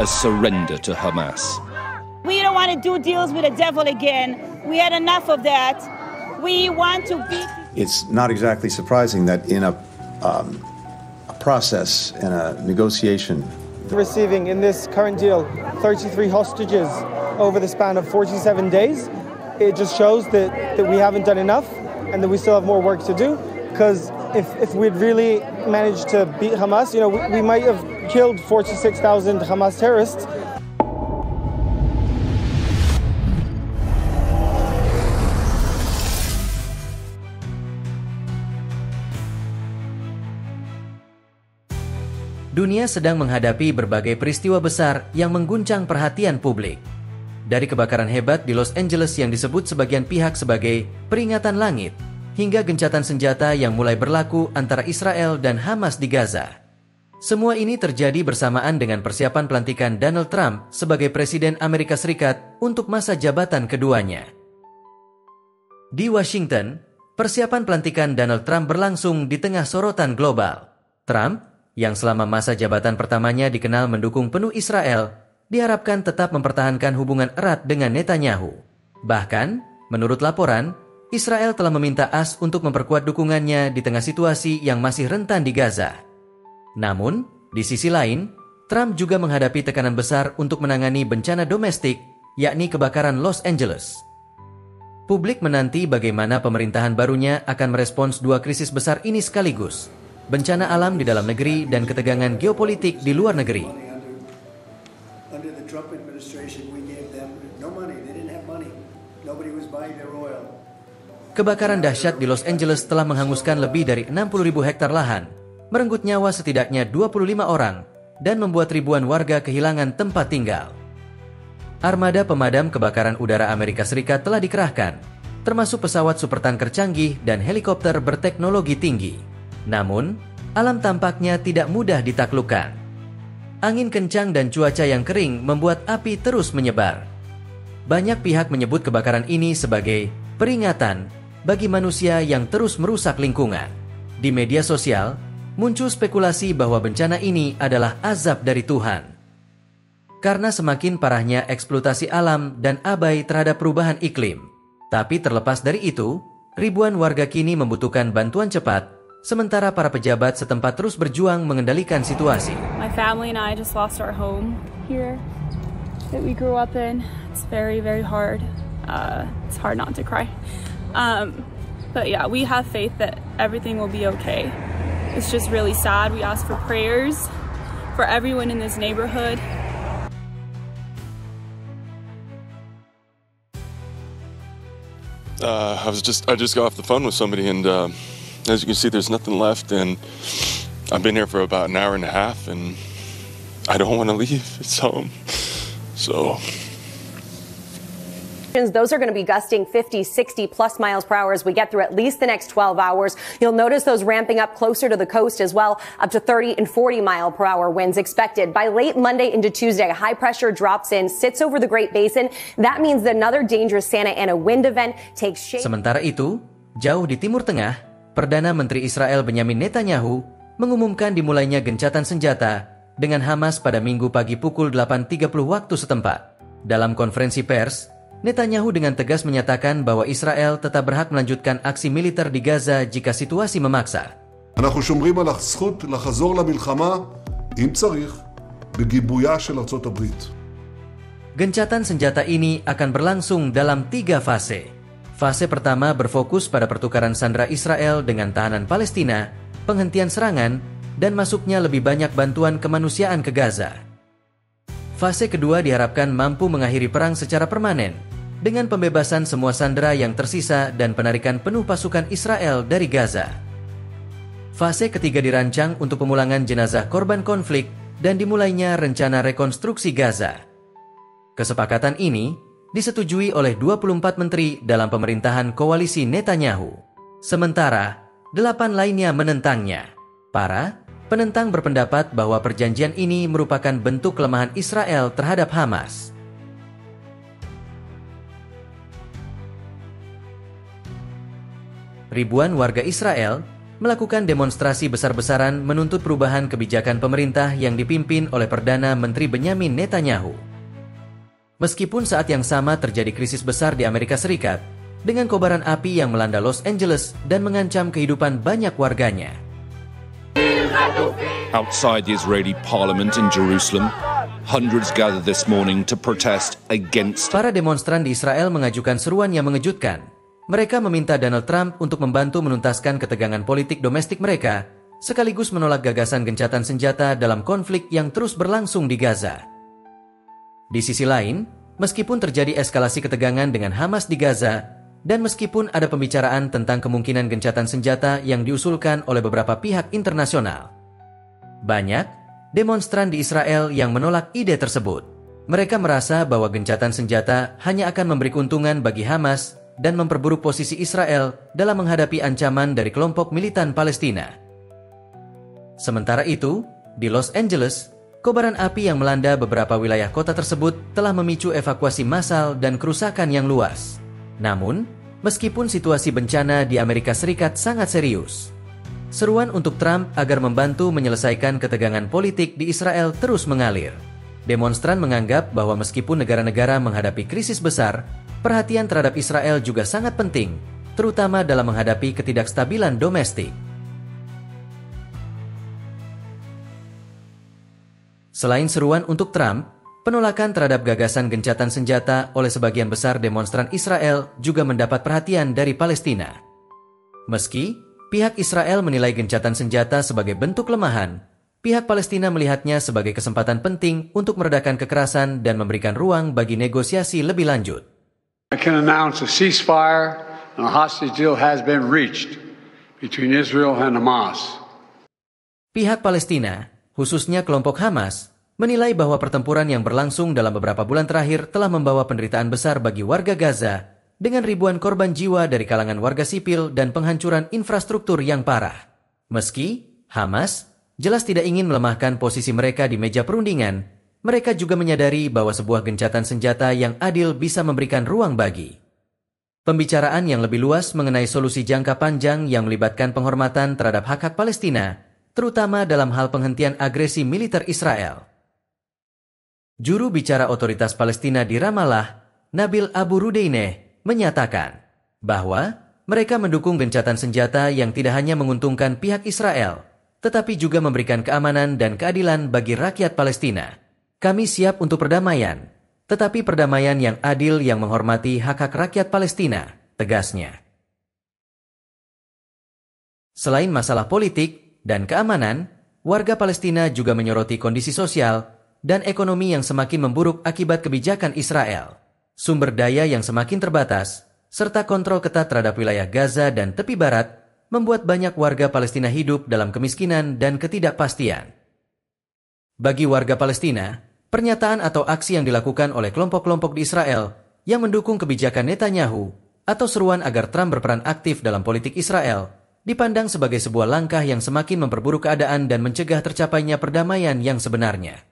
a surrender to Hamas. We don't want to do deals with the devil again. We had enough of that. We want to beat... It's not exactly surprising that in a process, in a negotiation... Receiving in this current deal 33 hostages over the span of 47 days, it just shows that we haven't done enough and that we still have more work to do. Because if we'd really managed to beat Hamas, we might have killed 46,000 Hamas terrorists. Dunia sedang menghadapi berbagai peristiwa besar yang mengguncang perhatian publik. Dari kebakaran hebat di Los Angeles yang disebut sebagian pihak sebagai peringatan langit, hingga gencatan senjata yang mulai berlaku antara Israel dan Hamas di Gaza. Semua ini terjadi bersamaan dengan persiapan pelantikan Donald Trump sebagai Presiden Amerika Serikat untuk masa jabatan keduanya. Di Washington, persiapan pelantikan Donald Trump berlangsung di tengah sorotan global. Trump, yang selama masa jabatan pertamanya dikenal mendukung penuh Israel, diharapkan tetap mempertahankan hubungan erat dengan Netanyahu. Bahkan, menurut laporan, Israel telah meminta AS untuk memperkuat dukungannya di tengah situasi yang masih rentan di Gaza. Namun, di sisi lain, Trump juga menghadapi tekanan besar untuk menangani bencana domestik, yakni kebakaran Los Angeles. Publik menanti bagaimana pemerintahan barunya akan merespons dua krisis besar ini sekaligus, bencana alam di dalam negeri dan ketegangan geopolitik di luar negeri. Kebakaran dahsyat di Los Angeles telah menghanguskan lebih dari 60.000 hektar lahan, merenggut nyawa setidaknya 25 orang, dan membuat ribuan warga kehilangan tempat tinggal. Armada pemadam kebakaran udara Amerika Serikat telah dikerahkan, termasuk pesawat supertanker canggih dan helikopter berteknologi tinggi. Namun, alam tampaknya tidak mudah ditaklukkan. Angin kencang dan cuaca yang kering membuat api terus menyebar. Banyak pihak menyebut kebakaran ini sebagai peringatan bagi manusia yang terus merusak lingkungan. Di media sosial, muncul spekulasi bahwa bencana ini adalah azab dari Tuhan. Karena semakin parahnya eksploitasi alam dan abai terhadap perubahan iklim. Tapi terlepas dari itu, ribuan warga kini membutuhkan bantuan cepat, sementara para pejabat setempat terus berjuang mengendalikan situasi. My family and I just lost our home here that we grew up in. It's very, very hard. It's hard not to cry. But yeah, we have faith that everything will be okay. It's just really sad. We ask for prayers for everyone in this neighborhood. I just got off the phone with somebody and as you can see, there's nothing left, and I've been here for about an hour and a half, and I don't want to leave. It's home. So those are going to be gusting 50, 60 plus miles per hour as we get through at least the next 12 hours. You'll notice those ramping up closer to the coast as well, up to 30 and 40 mile per hour winds expected. By late Monday into Tuesday, high pressure drops in, sits over the Great Basin. That means that another dangerous Santa Ana wind event takes shape. Sementara itu, jauh di Timur Tengah, Perdana Menteri Israel Benyamin Netanyahu mengumumkan dimulainya gencatan senjata dengan Hamas pada Minggu pagi pukul 8.30 waktu setempat. Dalam konferensi pers, Netanyahu dengan tegas menyatakan bahwa Israel tetap berhak melanjutkan aksi militer di Gaza jika situasi memaksa. אנחנו שומרים על הזכות לחזור למלחמה, אם צריך, בגיבויה של ארצות הברית. Gencatan senjata ini akan berlangsung dalam 3 fase. Fase pertama berfokus pada pertukaran sandera Israel dengan tahanan Palestina, penghentian serangan, dan masuknya lebih banyak bantuan kemanusiaan ke Gaza. Fase kedua diharapkan mampu mengakhiri perang secara permanen, dengan pembebasan semua sandera yang tersisa dan penarikan penuh pasukan Israel dari Gaza. Fase ketiga dirancang untuk pemulangan jenazah korban konflik dan dimulainya rencana rekonstruksi Gaza. Kesepakatan ini disetujui oleh 24 menteri dalam pemerintahan koalisi Netanyahu. Sementara, 8 lainnya menentangnya. Para penentang berpendapat bahwa perjanjian ini merupakan bentuk kelemahan Israel terhadap Hamas. Ribuan warga Israel melakukan demonstrasi besar-besaran menuntut perubahan kebijakan pemerintah yang dipimpin oleh Perdana Menteri Benyamin Netanyahu. Meskipun saat yang sama terjadi krisis besar di Amerika Serikat, dengan kobaran api yang melanda Los Angeles dan mengancam kehidupan banyak warganya. Outside the Israeli parliament in Jerusalem, hundreds gathered this morning to protest against. Para demonstran di Israel mengajukan seruan yang mengejutkan. Mereka meminta Donald Trump untuk membantu menuntaskan ketegangan politik domestik mereka, sekaligus menolak gagasan gencatan senjata dalam konflik yang terus berlangsung di Gaza. Di sisi lain, meskipun terjadi eskalasi ketegangan dengan Hamas di Gaza, dan meskipun ada pembicaraan tentang kemungkinan gencatan senjata yang diusulkan oleh beberapa pihak internasional, banyak demonstran di Israel yang menolak ide tersebut. Mereka merasa bahwa gencatan senjata hanya akan memberi keuntungan bagi Hamas dan memperburuk posisi Israel dalam menghadapi ancaman dari kelompok militan Palestina. Sementara itu, di Los Angeles, kobaran api yang melanda beberapa wilayah kota tersebut telah memicu evakuasi massal dan kerusakan yang luas. Namun, meskipun situasi bencana di Amerika Serikat sangat serius, seruan untuk Trump agar membantu menyelesaikan ketegangan politik di Israel terus mengalir. Demonstran menganggap bahwa meskipun negara-negara menghadapi krisis besar, perhatian terhadap Israel juga sangat penting, terutama dalam menghadapi ketidakstabilan domestik. Selain seruan untuk Trump, penolakan terhadap gagasan gencatan senjata oleh sebagian besar demonstran Israel juga mendapat perhatian dari Palestina. Meski pihak Israel menilai gencatan senjata sebagai bentuk kelemahan, pihak Palestina melihatnya sebagai kesempatan penting untuk meredakan kekerasan dan memberikan ruang bagi negosiasi lebih lanjut. I can announce a ceasefire and a hostage deal has been reached between Israel and Hamas. Pihak Palestina, khususnya kelompok Hamas, menilai bahwa pertempuran yang berlangsung dalam beberapa bulan terakhir telah membawa penderitaan besar bagi warga Gaza dengan ribuan korban jiwa dari kalangan warga sipil dan penghancuran infrastruktur yang parah. Meski Hamas jelas tidak ingin melemahkan posisi mereka di meja perundingan, mereka juga menyadari bahwa sebuah gencatan senjata yang adil bisa memberikan ruang bagi pembicaraan yang lebih luas mengenai solusi jangka panjang yang melibatkan penghormatan terhadap hak-hak Palestina, terutama dalam hal penghentian agresi militer Israel. Juru bicara otoritas Palestina di Ramallah, Nabil Abu Rudeyneh, menyatakan bahwa mereka mendukung gencatan senjata yang tidak hanya menguntungkan pihak Israel, tetapi juga memberikan keamanan dan keadilan bagi rakyat Palestina. Kami siap untuk perdamaian, tetapi perdamaian yang adil yang menghormati hak-hak rakyat Palestina, tegasnya. Selain masalah politik dan keamanan, warga Palestina juga menyoroti kondisi sosial dan ekonomi yang semakin memburuk akibat kebijakan Israel, sumber daya yang semakin terbatas, serta kontrol ketat terhadap wilayah Gaza dan tepi barat, membuat banyak warga Palestina hidup dalam kemiskinan dan ketidakpastian. Bagi warga Palestina, pernyataan atau aksi yang dilakukan oleh kelompok-kelompok di Israel yang mendukung kebijakan Netanyahu atau seruan agar Trump berperan aktif dalam politik Israel dipandang sebagai sebuah langkah yang semakin memperburuk keadaan dan mencegah tercapainya perdamaian yang sebenarnya.